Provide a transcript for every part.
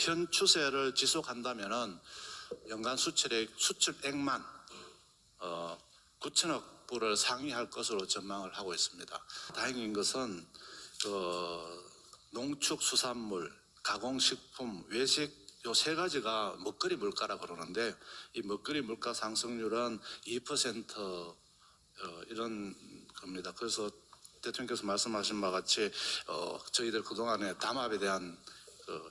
현 추세를 지속한다면은 연간 수출액만 9천억 불을 상회할 것으로 전망을 하고 있습니다. 다행인 것은 농축수산물, 가공식품, 외식 요 세 가지가 먹거리 물가라 그러는데 이 먹거리 물가 상승률은 2% 이런 겁니다. 그래서 대통령께서 말씀하신 바와 같이 저희들 그동안에 담합에 대한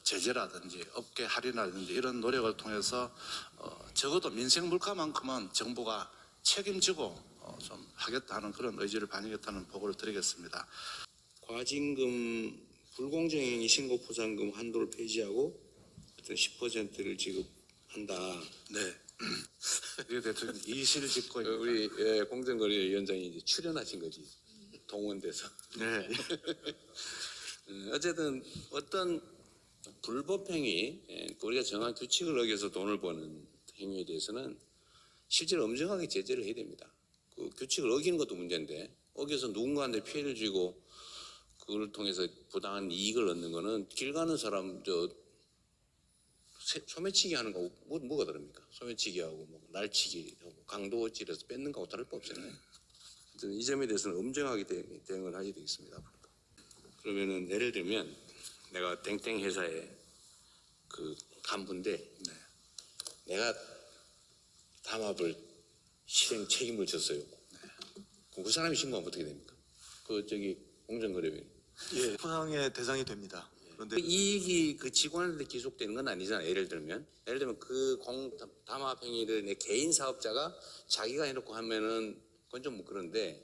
제재라든지 업계 할인이라든지 이런 노력을 통해서 적어도 민생 물가만큼은 정부가 책임지고 좀 하겠다 하는 그런 의지를 반영했다는 보고를 드리겠습니다. 과징금 불공정행위 신고 포상금 한도를 폐지하고 10%를 지급한다. 네. 이게 대통령 이실직고입니다. 우리 공정거래위원장이 이제 출연하신 거지, 동원돼서. 네. 어쨌든 어떤 불법행위, 우리가 정한 규칙을 어겨서 돈을 버는 행위에 대해서는 실제로 엄정하게 제재를 해야 됩니다. 그 규칙을 어기는 것도 문제인데 어겨서 누군가한테 피해를 주고 그걸 통해서 부당한 이익을 얻는 거는 길 가는 사람 소매치기 하는 거하고 뭐가 다릅니까? 소매치기하고 뭐 날치기하고 강도질해서 뺏는 거하고 다를 바 없잖아요. 이 점에 대해서는 엄정하게 대응을 하셔야 되겠습니다. 그러면은 예를 들면 내가 땡땡 회사의 그 간부인데 내가 담합을 실행 책임을 졌어요. 그럼 그 사람이 신고하면 어떻게 됩니까? 공정거래위. 예, 포상의 대상이 됩니다. 그런데 이익이 그 직원한테 기속되는 건 아니잖아요. 예를 들면 그 담합 행위를 내 개인 사업자가 자기가 해놓고 하면은 그건 좀 그런데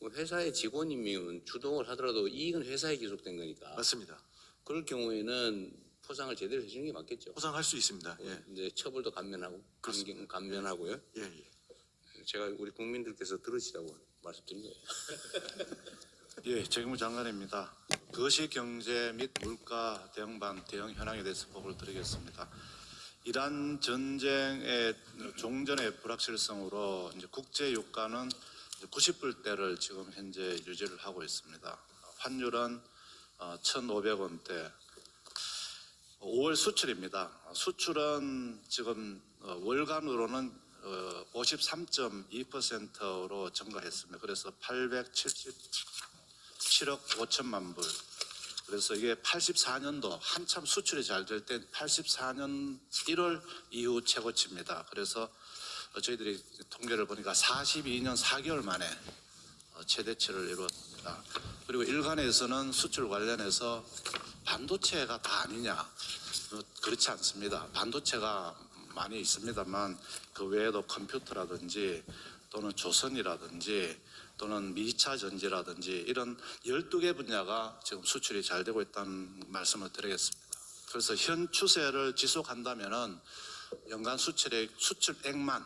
회사의 직원이면 주동을 하더라도 이익은 회사에 기속된 거니까. 맞습니다. 그럴 경우에는 포상을 제대로 해주는 게 맞겠죠. 포상할 수 있습니다. 예, 이제 처벌도 감면하고요. 예, 예. 제가 우리 국민들께서 들으시라고 말씀드린 거예요. 예, 재무부 장관입니다. 거시경제 및 물가 대응반 대응 현황에 대해서 보고를 드리겠습니다. 이란 전쟁의 종전의 불확실성으로 이제 국제 유가는 90불대를 지금 현재 유지를 하고 있습니다. 환율은 1,500원대. 5월 수출입니다. 수출은 지금 월간으로는 53.2%로 증가했습니다. 그래서 877억 5천만 불. 그래서 이게 84년도 한참 수출이 잘 될 때 84년 1월 이후 최고치입니다. 그래서 저희들이 통계를 보니까 42년 4개월 만에 최대치를 이루었습니다. 그리고 일간에서는 수출 관련해서 반도체가 다 아니냐, 그렇지 않습니다. 반도체가 많이 있습니다만 그 외에도 컴퓨터라든지 또는 조선이라든지 또는 미차 전지라든지 이런 12개 분야가 지금 수출이 잘 되고 있다는 말씀을 드리겠습니다. 그래서 현 추세를 지속한다면은 연간 수출액만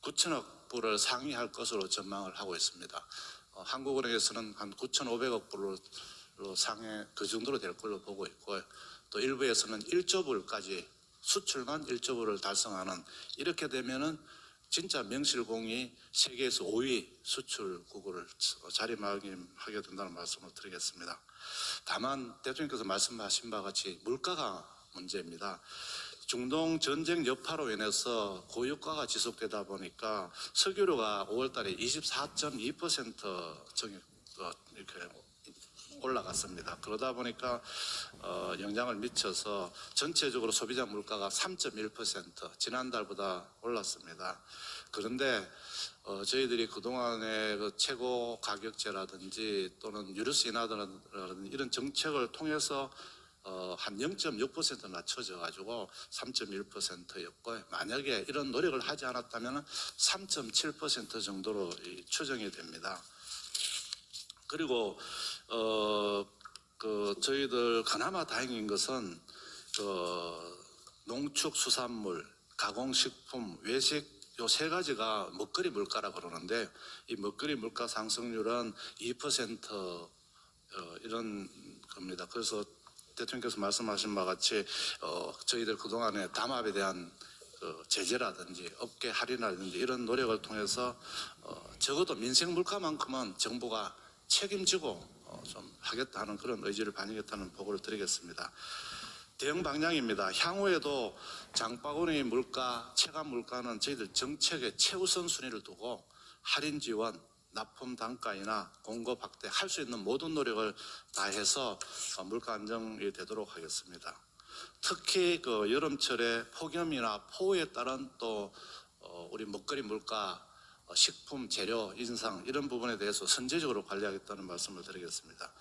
9천억 불을 상회할 것으로 전망을 하고 있습니다. 한국은행에서는 한 9,500억 불로 상회 그 정도로 될 걸로 보고 있고요. 또 일부에서는 1조 불까지 수출만 1조 불을 달성하는, 이렇게 되면은 진짜 명실공히 세계에서 5위 수출국을 자리매김하게 된다는 말씀을 드리겠습니다. 다만 대통령께서 말씀하신 바와 같이 물가가 문제입니다. 중동 전쟁 여파로 인해서 고유가가 지속되다 보니까 석유료가 5월 달에 24.2% 이렇게 올라갔습니다. 그러다 보니까 영향을 미쳐서 전체적으로 소비자 물가가 3.1% 지난달보다 올랐습니다. 그런데 저희들이 그동안의 그 최고 가격제라든지 또는 유류세 인하라든지 이런 정책을 통해서 한 0.6% 낮춰져 가지고 3.1%였고 만약에 이런 노력을 하지 않았다면 3.7% 정도로 추정이 됩니다. 그리고 저희들 그나마 다행인 것은 농축수산물, 가공식품, 외식 요 세 가지가 먹거리 물가라 그러는데 이 먹거리 물가 상승률은 2% 이런 겁니다. 그래서 대통령께서 말씀하신 바와 같이 저희들 그동안에 담합에 대한 제재라든지 업계 할인이라든지 이런 노력을 통해서 적어도 민생 물가만큼은 정부가 책임지고 좀 하겠다 하는 그런 의지를 반영했다는 보고를 드리겠습니다. 대응 방향입니다. 향후에도 장바구니 물가, 체감 물가는 저희들 정책의 최우선 순위를 두고 할인 지원, 납품 단가이나 공급 확대 할 수 있는 모든 노력을 다해서 물가 안정이 되도록 하겠습니다. 특히 그 여름철에 폭염이나 폭우에 따른 또 우리 먹거리 물가, 식품 재료 인상 이런 부분에 대해서 선제적으로 관리하겠다는 말씀을 드리겠습니다.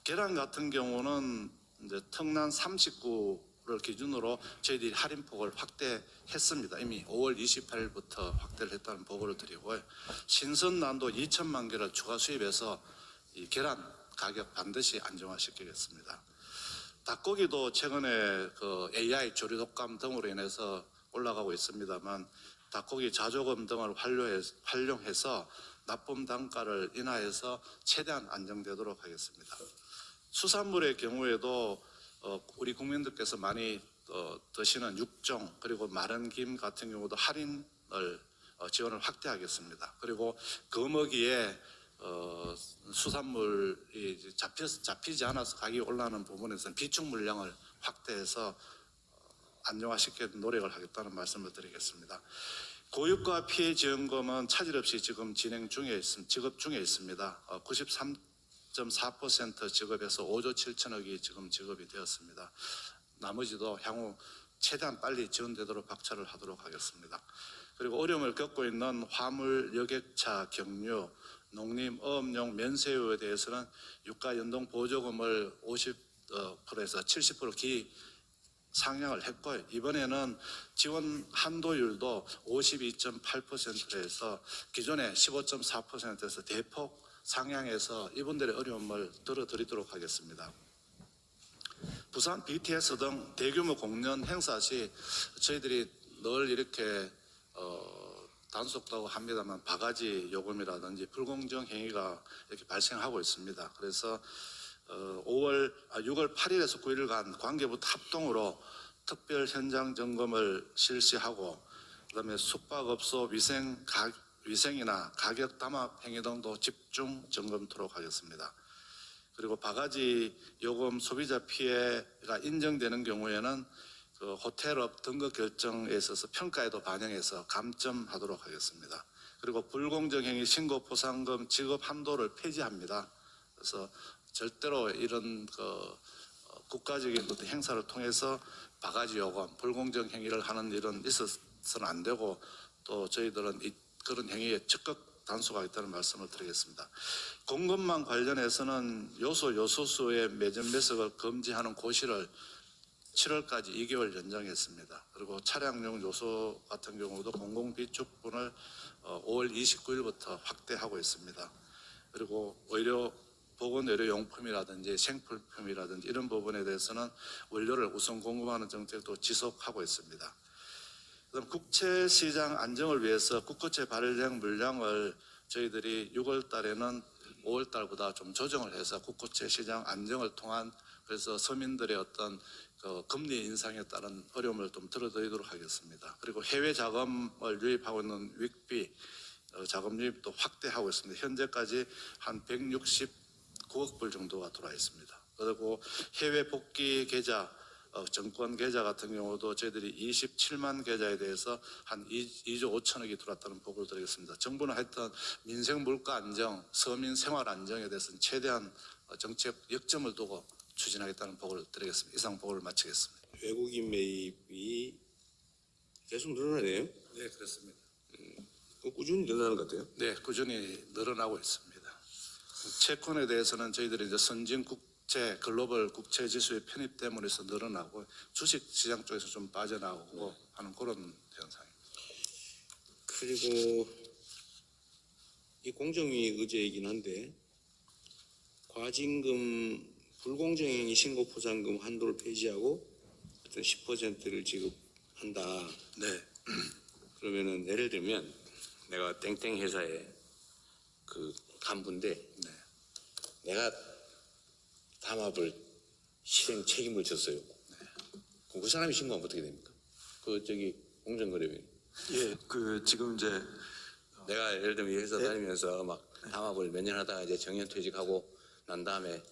계란 같은 경우는 이제 특난 39를 기준으로 저희들이 할인폭을 확대했습니다. 이미 5월 28일부터 확대를 했다는 보고를 드리고요. 신선난도 2천만 개를 추가 수입해서 이 계란 가격 반드시 안정화시키겠습니다. 닭고기도 최근에 그 AI 조류 독감 등으로 인해서 올라가고 있습니다만 닭고기 자조금 등을 활용해서 납품 단가를 인하해서 최대한 안정되도록 하겠습니다. 수산물의 경우에도 우리 국민들께서 많이 드시는 육종 그리고 마른 김 같은 경우도 할인을 지원을 확대하겠습니다. 그리고 거먹이에 수산물이 잡히지 않아서 가격이 올라가는 부분에서는 비축 물량을 확대해서 안정화시키는 노력을 하겠다는 말씀을 드리겠습니다. 고유가 피해 지원금은 차질 없이 지금 지급 중에 있습니다. 93.4% 지급해서 5조 7천억이 지금 지급이 되었습니다. 나머지도 향후 최대한 빨리 지원되도록 박차를 하도록 하겠습니다. 그리고 어려움을 겪고 있는 화물, 여객차, 경유, 농림, 어업용 면세유에 대해서는 유가 연동 보조금을 50%에서 70% 상향을 했고요. 이번에는 지원 한도율도 52.8%에서 기존의 15.4%에서 대폭 상향해서 이분들의 어려움을 덜어드리도록 하겠습니다. 부산 BTS 등 대규모 공연 행사 시 저희들이 늘 이렇게 단속도 합니다만 바가지 요금이라든지 불공정 행위가 이렇게 발생하고 있습니다. 그래서 6월 8일에서 9일간 관계부터 합동으로 특별 현장 점검을 실시하고 그다음에 숙박업소 위생이나 가격 담합 행위 등도 집중 점검토록 하겠습니다. 그리고 바가지 요금 소비자 피해가 인정되는 경우에는 그 호텔업 등급 결정에 있어서 평가에도 반영해서 감점하도록 하겠습니다. 그리고 불공정 행위 신고 포상금 지급 한도를 폐지합니다. 그래서 절대로 이런 국가적인 행사를 통해서 바가지 요금, 불공정 행위를 하는 일은 있어서는 안 되고 또 저희들은 그런 행위에 적극 단속하겠다는 말씀을 드리겠습니다. 공급망 관련해서는 요소수의 매점 매석을 금지하는 고시를 7월까지 2개월 연장했습니다. 그리고 차량용 요소 같은 경우도 공공비축분을 5월 29일부터 확대하고 있습니다. 그리고 보건의료용품이라든지 생필품이라든지 이런 부분에 대해서는 원료를 우선 공급하는 정책도 지속하고 있습니다. 그다음 국채시장 안정을 위해서 국고채 발행 물량을 저희들이 6월 달에는 5월 달보다 좀 조정을 해서 국고채 시장 안정을 통한 그래서 서민들의 어떤 금리 인상에 따른 어려움을 좀 덜어드리도록 하겠습니다. 그리고 해외 자금을 유입하고 있는 윅비 자금 유입도 확대하고 있습니다. 현재까지 한 169억 불 정도가 들어와 있습니다. 그리고 해외 복귀 계좌, 정권 계좌 같은 경우도 저희들이 27만 계좌에 대해서 한 2조 5천억이 들어왔다는 보고를 드리겠습니다. 정부는 하여튼 민생 물가 안정, 서민 생활 안정에 대해서는 최대한 정책 역점을 두고 추진하겠다는 보고를 드리겠습니다. 이상 보고를 마치겠습니다. 외국인 매입이 계속 늘어나네요. 네, 그렇습니다. 꾸준히 늘어나는 것 같아요. 네, 꾸준히 늘어나고 있습니다. 채권에 대해서는 저희들이 이제 선진 국채, 글로벌 국채 지수의 편입 때문에 늘어나고 주식 시장 쪽에서 좀 빠져나오고 하는 그런 현상입니다. 그리고 이 공정위 의제이긴 한데 과징금 불공정행위 신고 포상금 한도를 폐지하고 어떤 10%를 지급한다. 네, 그러면은 예를 들면 내가 땡땡 회사의 그 간부인데 네, 내가 담합을 실행 책임을 졌어요. 그럼 그 사람이 신고하면 어떻게 됩니까? 공정거래위원. 예, 지금 이제 내가 예를 들면 이 회사 다니면서 막 담합을 몇 년 하다가 이제 정년퇴직하고 난 다음에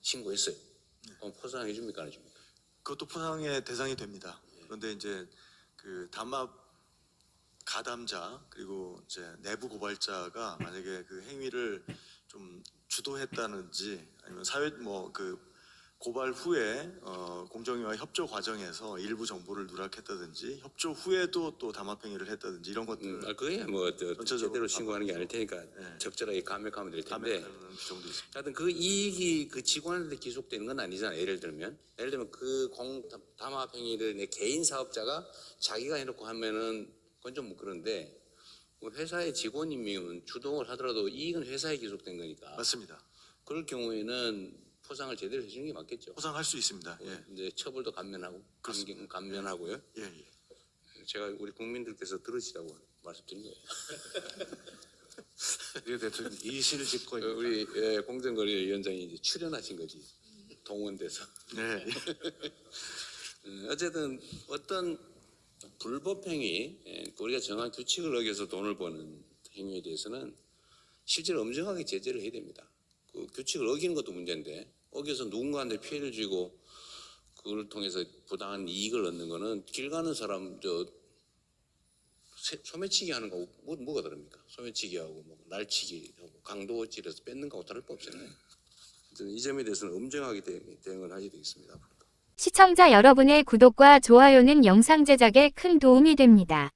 신고했어요. 그럼 포상해 줍니까 안 해줍니까? 그것도 포상의 대상이 됩니다. 그런데 이제 그 담합 가담자 그리고 이제 내부 고발자가 만약에 그 행위를 좀 주도했다든지 아니면 사회 뭐 그 고발 후에 공정위와 협조 과정에서 일부 정보를 누락했다든지 협조 후에도 또 담합 행위를 했다든지 이런 것들 그게 뭐 전체적으로 제대로 신고하는 게 아닐 테니까 네. 적절하게 감액하면 될 텐데. 감액하는 규정도 있습니다. 하여튼 그 이익이 그 직원한테 기속되는 건 아니잖아요. 예를 들면 그 담합 행위를 내 개인 사업자가 자기가 해놓고 하면은 그건 좀 뭐 그런데 뭐 회사의 직원이면 주동을 하더라도 이익은 회사에 기속된 거니까. 맞습니다. 그럴 경우에는 포상을 제대로 해주는 게 맞겠죠. 포상할 수 있습니다. 예. 이제 처벌도 감면하고 감면하고요. 예, 예. 제가 우리 국민들께서 들으시라고 말씀드린 거예요. 이 대통령 이실직고입니다. 우리 공정거래위원장이 이제 출연하신 거지 동원돼서. 네. 어쨌든 어떤 불법 행위, 우리가 정한 규칙을 어겨서 돈을 버는 행위에 대해서는 실제로 엄정하게 제재를 해야 됩니다. 그 규칙을 어기는 것도 문제인데 어겨서 누군가한테 피해를 주고 그걸 통해서 부당한 이익을 얻는 거는 길 가는 사람 소매치기 하는 거하고 뭐가 다릅니까? 소매치기하고 뭐 날치기하고 강도질해서 뺏는 거하고 다를 바 없잖아요. 이 점에 대해서는 엄정하게 대응을 하셔야 되겠습니다. 앞으로도. 시청자 여러분의 구독과 좋아요는 영상 제작에 큰 도움이 됩니다.